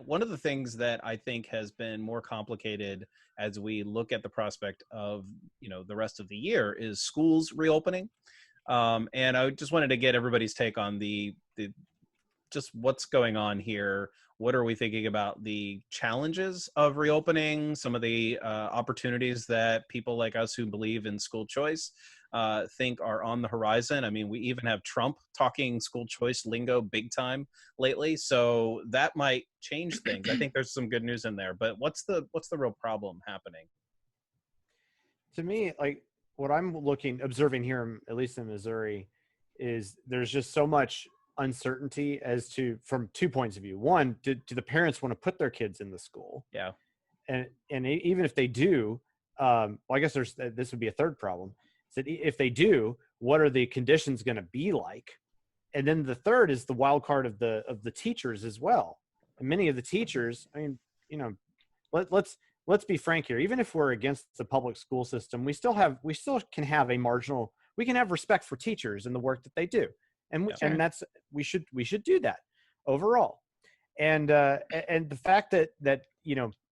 one of the things that I think has been more complicated as we look at the prospect of, the rest of the year is schools reopening. And I just wanted to get everybody's take on the just what's going on here. What are we thinking about the challenges of reopening, some of the opportunities that people like us who believe in school choice think are on the horizon? I mean, we even have Trump talking school choice lingo big time lately, so that might change things. I think there's some good news in there, but what's the real problem happening? To me, like what I'm observing here, at least in Missouri, is there's just so much uncertainty as to, from 2 points of view. One, do the parents want to put their kids in the school? Yeah. And even if they do, well, I guess this would be a third problem. So if they do, what are the conditions going to be like? And then the third is the wild card of the teachers as well. And many of the teachers, I mean, let's be frank here. Even if we're against the public school system, we still can have we can have respect for teachers and the work that they do. And that's, we should do that overall. And the fact that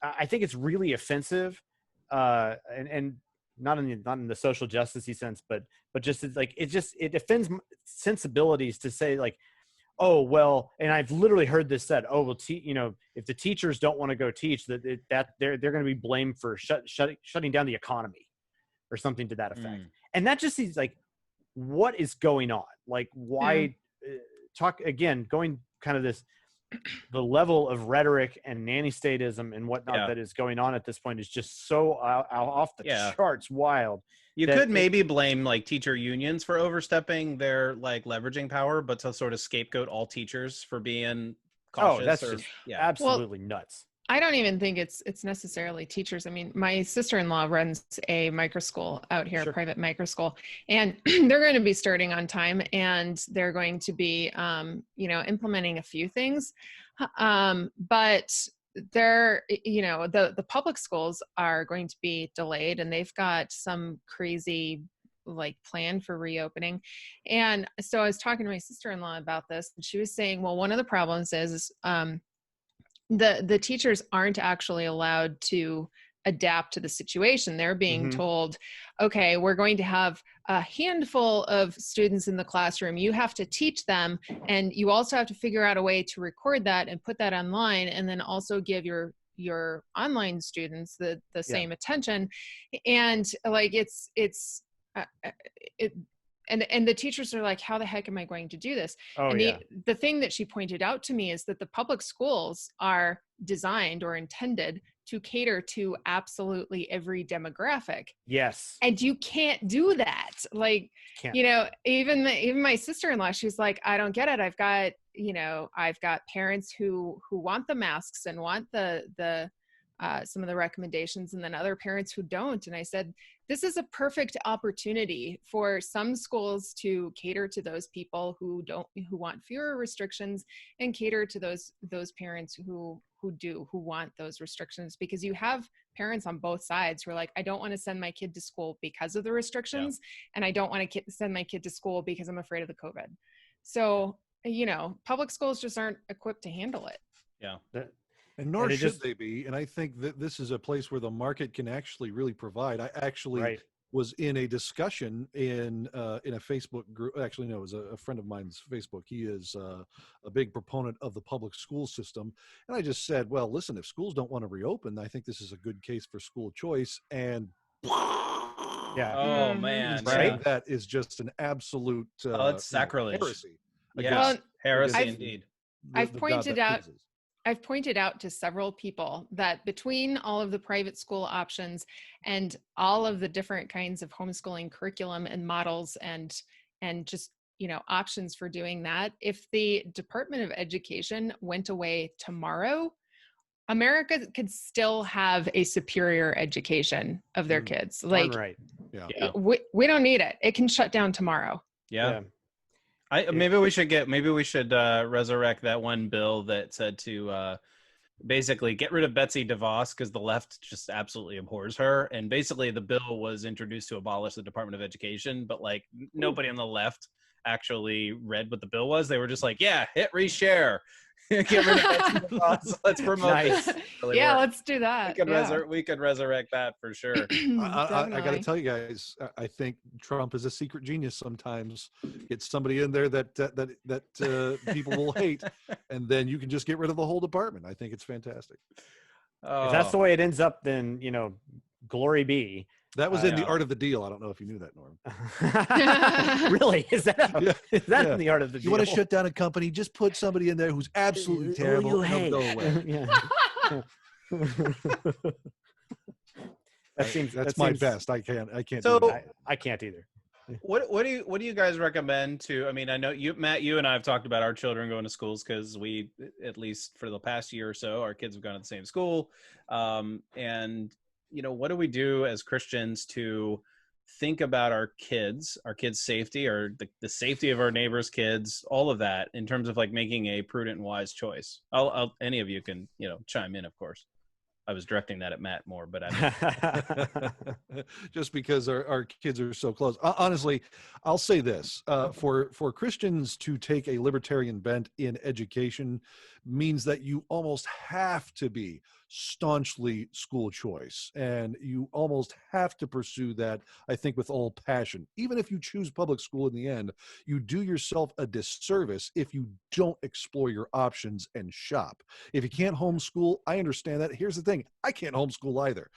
I think it's really offensive, and not in the social justice-y sense, but just like it offends sensibilities to say like, oh well, and I've literally heard this said, oh well, if the teachers don't want to go teach, that they're going to be blamed for shutting down the economy or something to that effect. And that just seems like, what is going on? Like, why talk again, going kind of the level of rhetoric and nanny statism and whatnot that is going on at this point is just so off the charts wild. You could maybe blame like teacher unions for overstepping their like leveraging power, but to sort of scapegoat all teachers for being cautious. Oh, that's just absolutely nuts. I don't even think it's necessarily teachers. I mean, my sister-in-law runs a micro school out here, a private micro school, and they're going to be starting on time, and they're going to be, implementing a few things. But they're, the public schools are going to be delayed, and they've got some crazy plan for reopening. And so I was talking to my sister-in-law about this, and she was saying, well, one of the problems is the teachers aren't actually allowed to adapt to the situation. They're being told, okay, we're going to have a handful of students in the classroom. You have to teach them, and you also have to figure out a way to record that and put that online, and then also give your online students the same attention. And like and the teachers are like, how the heck am I going to do this? The thing that she pointed out to me is that the public schools are designed or intended to cater to absolutely every demographic. Yes. And you can't do that. Like, even my sister-in-law, she's like, I don't get it. I've got parents who want the masks and want the some of the recommendations, and then other parents who don't. And I said, this is a perfect opportunity for some schools to cater to those people who want fewer restrictions, and cater to those parents who want those restrictions, because you have parents on both sides who are like, I don't want to send my kid to school because of the restrictions, and I don't want to send my kid to school because I'm afraid of the COVID. So, public schools just aren't equipped to handle it. Yeah. And nor should they be. And I think that this is a place where the market can actually really provide. I actually was in a discussion in a Facebook group. Actually, no, it was a friend of mine's Facebook. He is a big proponent of the public school system. And I just said, well, listen, if schools don't want to reopen, I think this is a good case for school choice. And oh man, that is just an absolute it's sacrilege. Heresy. Heresy indeed. I've pointed out to several people that between all of the private school options and all of the different kinds of homeschooling curriculum and models and just, options for doing that, if the Department of Education went away tomorrow, America could still have a superior education of their kids. Like, we don't need it. It can shut down tomorrow. Yeah. Maybe we should resurrect that one bill that said to basically get rid of Betsy DeVos because the left just absolutely abhors her. And basically the bill was introduced to abolish the Department of Education, but like nobody on the left actually read what the bill was. They were just like, yeah, hit reshare. Get rid of that. Let's promote Nice. this. Really Yeah, work. let's do that. We could resurrect that for sure. I got to tell you guys, I think Trump is a secret genius. Sometimes get somebody in there that people will hate, and then you can just get rid of the whole department. I think it's fantastic. If that's the way it ends up, then glory be. That was in The Art of the Deal. I don't know if you knew that, Norm. Really? Is that in The Art of the Deal? You want to shut down a company? Just put somebody in there who's absolutely terrible. And go away. That's my best. I can't. So, do that. I can't either. What do you guys recommend to? I mean, I know Matt, you and I have talked about our children going to schools because we, at least for the past year or so, our kids have gone to the same school, and what do we do as Christians to think about our kids' safety, or the safety of our neighbors' kids, all of that in terms of like making a prudent and wise choice? Any of you can, chime in, of course. I was directing that at Matt more, but just because our kids are so close. Honestly, I'll say this, for Christians to take a libertarian bent in education means that you almost have to be staunchly school choice, and you almost have to pursue that, I think, with all passion. Even if you choose public school in the end, you do yourself a disservice if you don't explore your options and shop. If you can't homeschool, I understand that. Here's the thing, I can't homeschool either.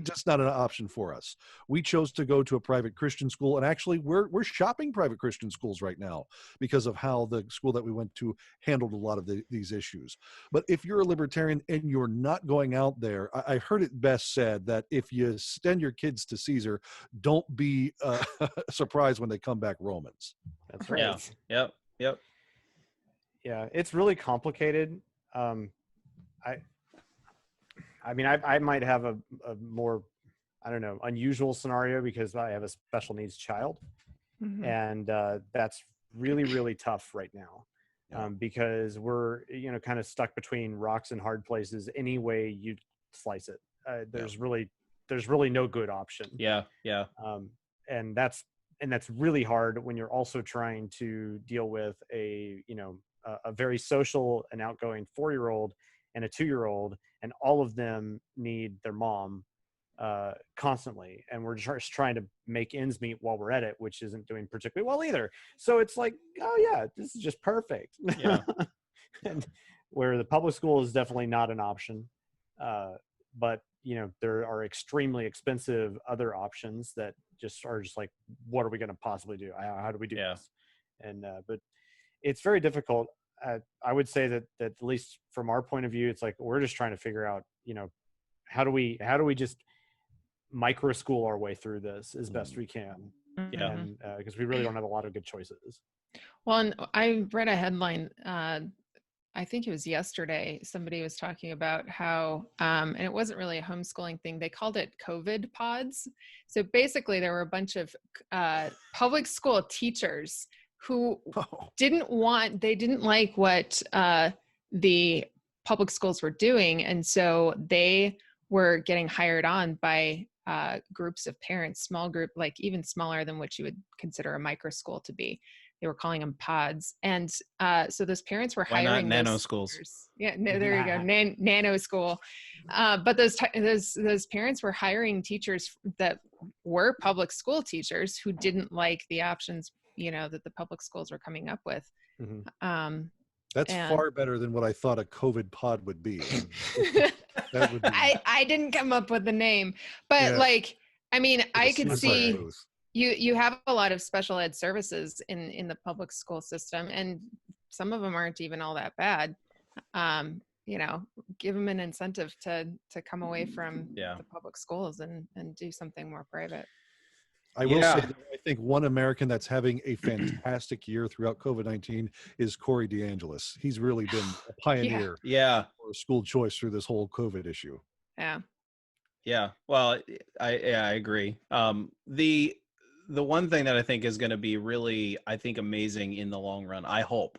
Just not an option for us. We chose to go to a private Christian school, and actually we're shopping private Christian schools right now because of how the school that we went to handled a lot of these issues. But if you're a libertarian and you're not going out there, I heard it best said that if you send your kids to Caesar, don't be surprised when they come back Romans. That's right. Yeah. Yep. Yeah, it's really complicated. I mean, I might have a more, I don't know, unusual scenario because I have a special needs child, and that's really, really tough right now. Because we're kind of stuck between rocks and hard places any way you slice it. There's really no good option. And that's really hard when you're also trying to deal with a very social and outgoing 4-year-old and a 2-year-old, and all of them need their mom constantly, and we're just trying to make ends meet while we're at it, which isn't doing particularly well either. So it's like, oh yeah, this is just perfect. And where the public school is definitely not an option, but there are extremely expensive other options that are just like, what are we going to possibly do? How do we do this? And but it's very difficult. I would say that at least from our point of view, it's like we're just trying to figure out, how do we just micro school our way through this as best we can. And because we really don't have a lot of good choices. Well, and I read a headline, I think it was yesterday, somebody was talking about how, and it wasn't really a homeschooling thing, they called it COVID pods. So basically there were a bunch of public school teachers who didn't like what the public schools were doing. And so they were getting hired on by groups of parents, small group, like even smaller than what you would consider a micro school to be. They were calling them pods. And so those parents were hiring nano schools. Teachers. Yeah, there you go, nano school. But those parents were hiring teachers that were public school teachers who didn't like the options, that the public schools were coming up with. That's far better than what I thought a COVID pod would be. That would be... I didn't come up with the name, but I could see you have a lot of special ed services in the public school system, and some of them aren't even all that bad. Give them an incentive to come away from the public schools and do something more private. I will say that I think one American that's having a fantastic year throughout COVID-19 is Corey DeAngelis. He's really been a pioneer for school choice through this whole COVID issue. Yeah. Well, I agree. The one thing that I think is going to be really, I think, amazing in the long run, I hope,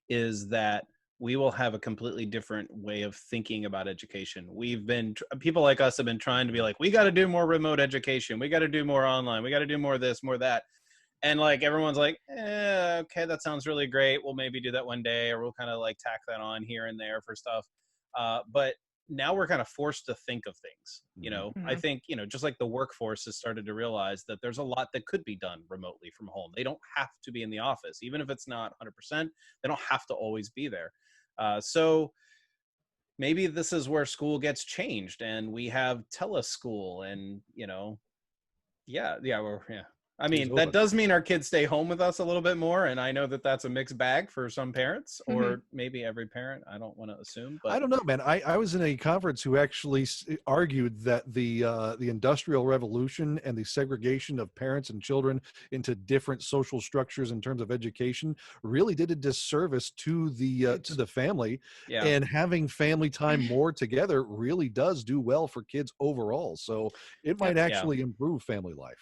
is that we will have a completely different way of thinking about education. People like us have been trying to be like, we got to do more remote education. We got to do more online. We got to do more of this, more of that. And like everyone's like, okay, that sounds really great. We'll maybe do that one day, or we'll kind of like tack that on here and there for stuff. But now we're kind of forced to think of things. I think, just like the workforce has started to realize that there's a lot that could be done remotely from home. They don't have to be in the office, even if it's not 100%. They don't have to always be there. So maybe this is where school gets changed, and we have teleschool, and I mean, that does mean our kids stay home with us a little bit more, and I know that that's a mixed bag for some parents, or maybe every parent. I don't want to assume, but I don't know, man. I was in a conference who actually argued that the Industrial Revolution and the segregation of parents and children into different social structures in terms of education really did a disservice to the family, and having family time more together really does do well for kids overall. So it might actually improve family life.